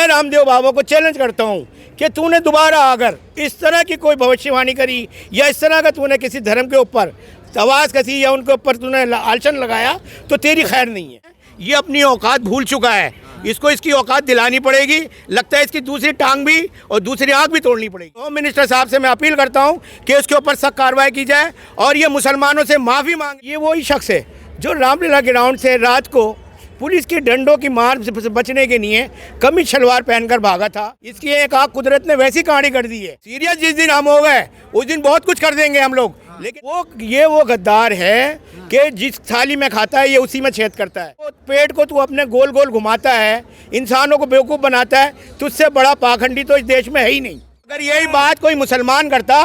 मैं रामदेव बाबा को चैलेंज करता हूँ कि तूने दोबारा अगर इस तरह की कोई भविष्यवाणी करी या इस तरह का तूने किसी धर्म के ऊपर आवाज़ कसी या उनके ऊपर तूने आलचन लगाया तो तेरी खैर नहीं है। ये अपनी औकात भूल चुका है, इसको इसकी औकात दिलानी पड़ेगी। लगता है इसकी दूसरी टांग भी और दूसरी आंख भी तोड़नी पड़ेगी। होम मिनिस्टर साहब से मैं अपील करता हूँ कि इसके ऊपर सख्त कार्रवाई की जाए और ये मुसलमानों से माफ़ी मांगे। ये वही शख्स है जो रामलीला ग्राउंड से रात को पुलिस की डंडों की मार से बचने के लिए कमीज शलवार पहनकर भागा था। इसकी एक आंख कुदरत ने वैसी कहानी कर दी है। सीरियस जिस दिन हम हो गए उस दिन बहुत कुछ कर देंगे हम लोग, लेकिन वो गद्दार है कि जिस थाली में खाता है ये उसी में छेद करता है। तो पेट को तू अपने गोल गोल घुमाता है, इंसानों को बेवकूफ़ बनाता है, तुझसे बड़ा पाखंडी तो इस देश में है ही नहीं। अगर यही बात कोई मुसलमान करता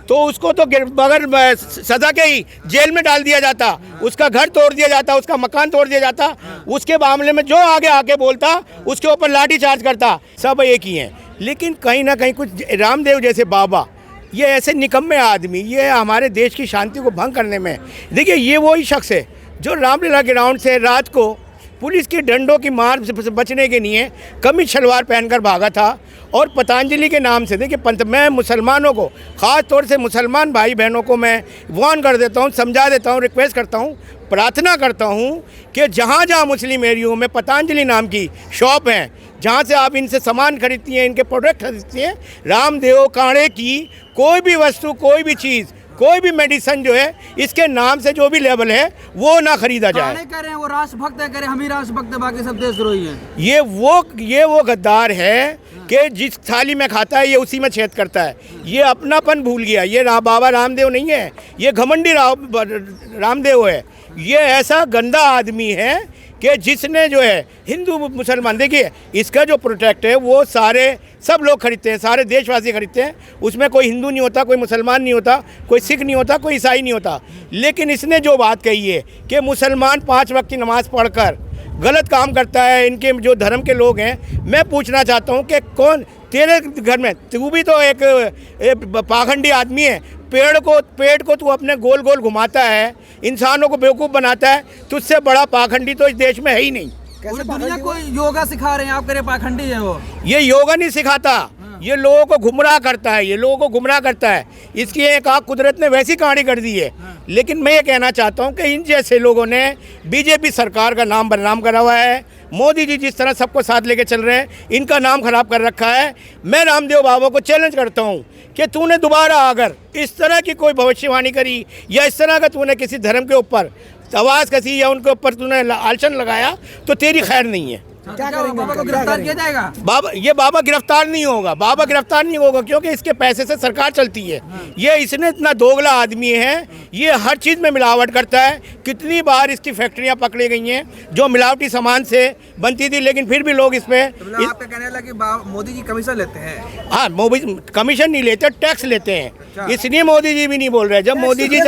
तो उसको तो बगैर सजा के ही जेल में डाल दिया जाता, उसका घर तोड़ दिया जाता, उसका मकान तोड़ दिया जाता। उसके मामले में जो आगे आके बोलता उसके ऊपर लाठी चार्ज करता। सब एक ही हैं, लेकिन कहीं ना कहीं कुछ रामदेव जैसे बाबा, ये ऐसे निकम्मे आदमी, ये हमारे देश की शांति को भंग करने में। देखिए ये वही शख्स है जो रामलीला ग्राउंड से रात को पुलिस की डंडों की मार से बचने के लिए कमीज शलवार पहनकर भागा था और पतंजलि के नाम से। देखिए मैं मुसलमानों को, ख़ास तौर से मुसलमान भाई बहनों को मैं वार्न कर देता हूँ, समझा देता हूँ, रिक्वेस्ट करता हूँ, प्रार्थना करता हूँ कि जहाँ जहाँ मुस्लिम एरियो में पतंजलि नाम की शॉप हैं, जहाँ से आप इनसे सामान खरीदती हैं, इनके प्रोडक्ट खरीदती हैं, रामदेव काढ़े की कोई भी वस्तु, कोई भी चीज़, कोई भी मेडिसिन जो है इसके नाम से जो भी लेबल है वो ना खरीदा जाए। करें वो राष्ट्रभक्त है, करें हम ही राष्ट्रभक्त है, बाकी सब देशद्रोही हैं। ये वो गद्दार है कि जिस थाली में खाता है ये उसी में छेद करता है। ये अपनापन भूल गया। ये बाबा रामदेव नहीं है, ये घमंडी रामदेव है। ये ऐसा गंदा आदमी है कि जिसने जो है हिंदू मुसलमान, देखिए इसका जो प्रोडक्ट है वो सब लोग खरीदते हैं, सारे देशवासी खरीदते हैं। उसमें कोई हिंदू नहीं होता, कोई मुसलमान नहीं होता, कोई सिख नहीं होता, कोई ईसाई नहीं होता। लेकिन इसने जो बात कही है कि मुसलमान 5 वक्त की नमाज़ पढ़कर गलत काम करता है, इनके जो धर्म के लोग हैं, मैं पूछना चाहता हूँ कि कौन तेरे घर में, तू भी तो एक पाखंडी आदमी है। पेट को तू अपने गोल गोल घुमाता है, इंसानों को बेवकूफ़ बनाता है, तुझसे बड़ा पाखंडी तो इस देश में है ही नहीं। पूरी दुनिया को योगा सिखा रहे हैं, आप कह रहे पाखंडी है वो। ये योगा नहीं सिखाता, ये लोगों को गुमराह करता है, ये लोगों को गुमराह करता है। इसकी एक आंख कुदरत ने वैसी कहानी कर दी है। लेकिन मैं ये कहना चाहता हूँ कि इन जैसे लोगों ने बीजेपी सरकार का नाम बदनाम करा हुआ है। मोदी जी जिस तरह सबको साथ लेके चल रहे हैं, इनका नाम खराब कर रखा है। मैं रामदेव बाबा को चैलेंज करता हूँ कि तूने दोबारा अगर इस तरह की कोई भविष्यवाणी करी या इस तरह का तूने किसी धर्म के ऊपर आवाज़ कसी या उनके ऊपर तूने आलचन लगाया तो तेरी खैर नहीं है। क्या करेंगे? बाबा को गिरफ्तार किया जाएगा? बाबा गिरफ्तार नहीं होगा, बाबा गिरफ्तार नहीं होगा, क्योंकि इसके पैसे से सरकार चलती है। ये इसने इतना दोगला आदमी है, ये हर चीज़ में मिलावट करता है। कितनी बार इसकी फैक्ट्रियां पकड़ी गई हैं जो मिलावटी सामान से बनती थी, लेकिन फिर भी लोग इसमें आपका कहने लगा कि मोदी जी कमीशन लेते हैं। हाँ, कमीशन नहीं लेते, टैक्स लेते हैं। इसलिए मोदी जी भी नहीं बोल रहे। जब मोदी जी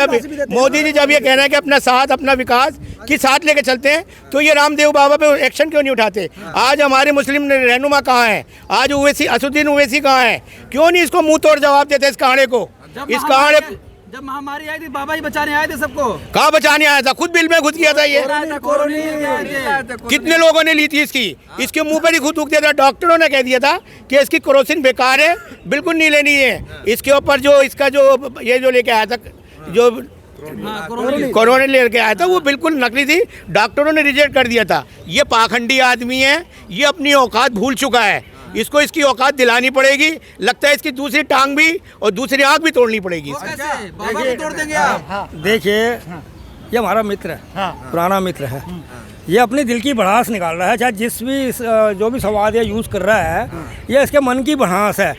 जब ये कह रहे हैं कि अपना साथ, अपना विकास की साथ लेके चलते हैं, तो ये रामदेव बाबा पे एक्शन क्यों नहीं उठाते? आज हमारे मुस्लिम रहनुमा कहाँ हैं? आज असुद्दीन ओवैसी कहाँ हैं? क्यों नहीं इसको मुंह तोड़ जवाब देते इस कहानी को? जब महामारी आई थी बाबा ही बचाने आए थे सबको। कहाँ बचाने आया था? खुद बिल में घुस गया था ये। कितने लोगों ने ली थी इसके मुंह पर ही खुद थूक दिया था। डॉक्टरों ने कह दिया था कि इसकी क्रोसिन बेकार है, बिल्कुल नहीं लेनी है। इसके ऊपर जो ये जो लेके आया था, जो कोरोना लेके आया था, वो बिल्कुल नकली थी। डॉक्टरों ने रिजेक्ट कर दिया था। ये पाखंडी आदमी है, ये अपनी औकात भूल चुका है। इसको इसकी औकात दिलानी पड़ेगी। लगता है इसकी दूसरी टांग भी और दूसरी आंख भी तोड़नी पड़ेगी। देखिए ये हमारा मित्र है, पुराना मित्र है। ये अपनी दिल की भड़ास निकाल रहा है, चाहे जो भी संवाद ये यूज़ कर रहा है, ये इसके मन की भड़ास है।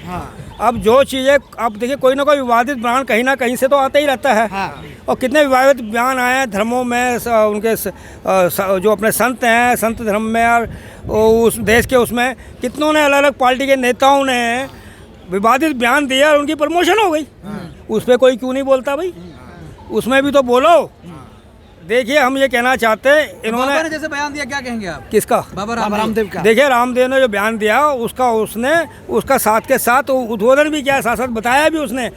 अब जो चीज़ें, अब देखिए कोई ना कोई विवादित बयान कहीं ना कहीं से तो आता ही रहता है। और कितने विवादित बयान आए हैं धर्मों में, उनके जो अपने संत हैं, संत धर्म में, और उस देश के उसमें कितनों ने, अलग अलग पार्टी के नेताओं ने विवादित बयान दिया और उनकी प्रमोशन हो गई। उस पर कोई क्यों नहीं बोलता भाई? उसमें भी तो बोलो। देखिए हम ये कहना चाहते हैं बाबा इन्होंने ने जैसे बयान दिया, क्या कहेंगे आप? किसका? बाबा रामदेव का। देखिए रामदेव ने जो बयान दिया उसने उसका साथ के साथ उद्बोधन भी किया, साथ साथ बताया भी उसने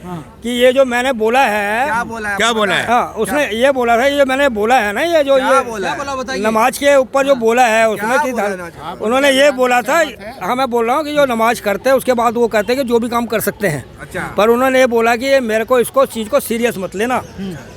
कि ये जो मैंने बोला है, क्या बोला है? हाँ उसने ये बोला था, ये मैंने बोला है ना, ये जो ये क्या बोला बताइए? नमाज के ऊपर जो बोला है उसने कि उन्होंने ये बोला था, हाँ मैं बोल रहा हूँ कि जो नमाज करते हैं उसके बाद वो कहते हैं कि जो भी काम कर सकते हैं, पर उन्होंने ये बोला कि मेरे को इसको चीज को सीरियस मत लेना,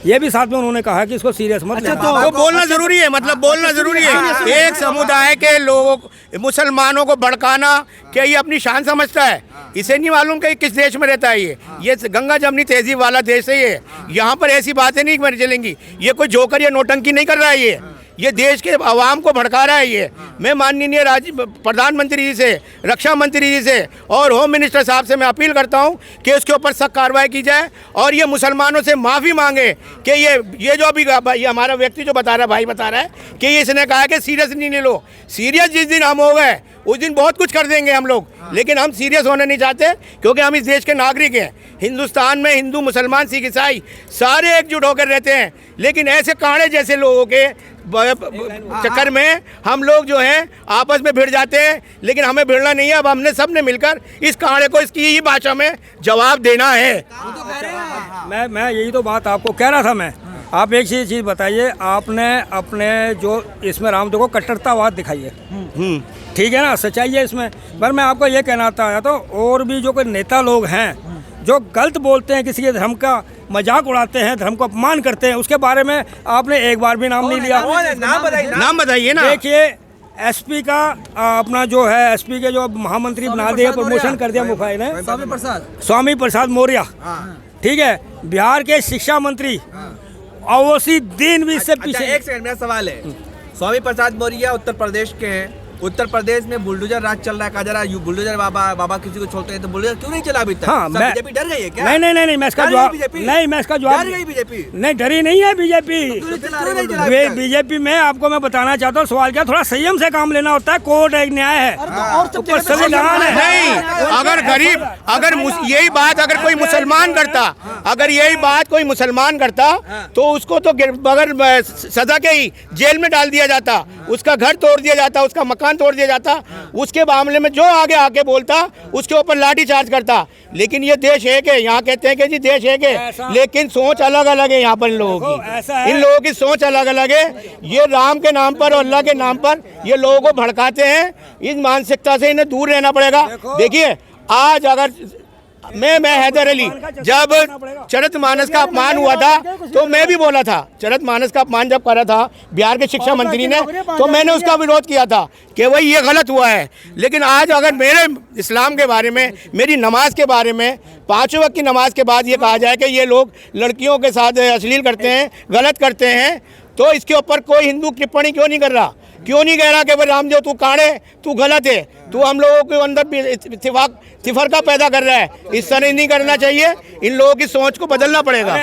ये भी साथ में उन्होंने कहा कि इसको सीरियस मत लेना। तो बोलना जरूरी है, मतलब बोलना जरूरी है। एक समुदाय के लोगों मुसलमानों को भड़काना क्या ये अपनी शान समझता है? इसे नहीं मालूम कि किस देश में रहता है ये गंगा जमनी तहजीब वाला देश है ये। यहाँ पर ऐसी बातें नहीं मर चलेंगी। ये कोई जोकर या नोटंकी नहीं कर रहा है ये देश के आवाम को भड़का रहा है ये। मैं माननीय प्रधानमंत्री जी से, रक्षा मंत्री जी से और होम मिनिस्टर साहब से मैं अपील करता हूं कि इसके ऊपर सख्त कार्रवाई की जाए और ये मुसलमानों से माफ़ी मांगे कि ये जो अभी ये हमारा व्यक्ति जो बता रहा है, भाई बता रहा है कि ये इसने कहा कि सीरियस नहीं ले लो। सीरियस जिस दिन हम हो गए उस दिन बहुत कुछ कर देंगे हम लोग, लेकिन हम सीरियस होना नहीं चाहते क्योंकि हम इस देश के नागरिक हैं। हिंदुस्तान में हिंदू, मुसलमान, सिख, ईसाई सारे एकजुट होकर रहते हैं, लेकिन ऐसे कांडे जैसे लोगों के चक्कर में हम लोग जो हैं आपस में भिड़ जाते हैं, लेकिन हमें भिड़ना नहीं है। अब हमने सब ने मिलकर इस कांडे को इसकी ही भाषा में जवाब देना है। मैं यही तो बात आपको कह रहा था। मैं आप एक चीज़ बताइए, आपने अपने जो इसमें रामदेव को कट्टरतावाद दिखाई है, ठीक है ना, सच्चाई है इसमें, पर मैं आपको ये कहना चाहता तो और भी जो कोई नेता लोग हैं जो गलत बोलते हैं, किसी के धर्म का मजाक उड़ाते हैं, धर्म को अपमान करते हैं, उसके बारे में आपने एक बार भी नाम नहीं लिया। नाम बताइए ना। देखिए एसपी का अपना जो है, एसपी के जो महामंत्री बना दिया, प्रमोशन कर दिया मुखाई ने, स्वामी प्रसाद मौर्य, ठीक है। बिहार के शिक्षा मंत्री अवसी दिन भी इससे पीछे। एक सेकंड, मेरा सवाल है, स्वामी प्रसाद मौर्य उत्तर प्रदेश के हैं, उत्तर प्रदेश में बुलडोजर राज चल रहा है, कहा जा रहा है बुलडोजर बाबा किसी को छोड़ते हैं, तो बुलडोजर क्यों नहीं चला अभी तक? हाँ, बीजेपी डर गई है क्या? नहीं, मैं इसका जवाब डर गई बीजेपी? नहीं, डरी नहीं है बीजेपी। बीजेपी में आपको मैं बताना चाहता हूँ, सवाल क्या, थोड़ा संयम से काम लेना होता है। कोर्ट एक न्याय है, ऊपर संविधान है। नहीं, अगर गरीब, अगर यही बात अगर कोई मुसलमान करता, अगर यही बात कोई मुसलमान करता तो उसको तो बगैर सजा के ही जेल में डाल दिया जाता, उसका घर तोड़ दिया जाता, उसका मकान तोड़ दिया जाता, उसके मामले में जो आगे आके बोलता उसके ऊपर लाठी चार्ज करता। लेकिन ये देश एक है, यहाँ कहते हैं कि जी देश एक है, लेकिन सोच अलग अलग है यहाँ पर इन लोगों की। इन लोगों की सोच अलग अलग है। ये राम के नाम पर और अल्लाह के नाम पर ये लोगों को भड़काते हैं। इस मानसिकता से इन्हें दूर रहना पड़ेगा। देखिए आज अगर मैं हैदर अली, जब चरित मानस का अपमान हुआ था तो मैं भी बोला था, चरित मानस का अपमान जब करा था बिहार के शिक्षा मंत्री ने, तो मैंने उसका विरोध किया था कि भाई ये गलत हुआ है। लेकिन आज अगर मेरे इस्लाम के बारे में, मेरी नमाज के बारे में, 5 वक्त की नमाज के बाद ये कहा जाए कि ये लोग लड़कियों के साथ अश्लील करते हैं, गलत करते हैं, तो इसके ऊपर कोई हिंदू टिप्पणी क्यों नहीं कर रहा? क्यों नहीं कह रहा कि भाई रामदेव तू कांडे, तू गलत है, तू हम लोगों के अंदर तिफरका पैदा कर रहा है? इस तरह नहीं करना चाहिए। इन लोगों की सोच को बदलना पड़ेगा।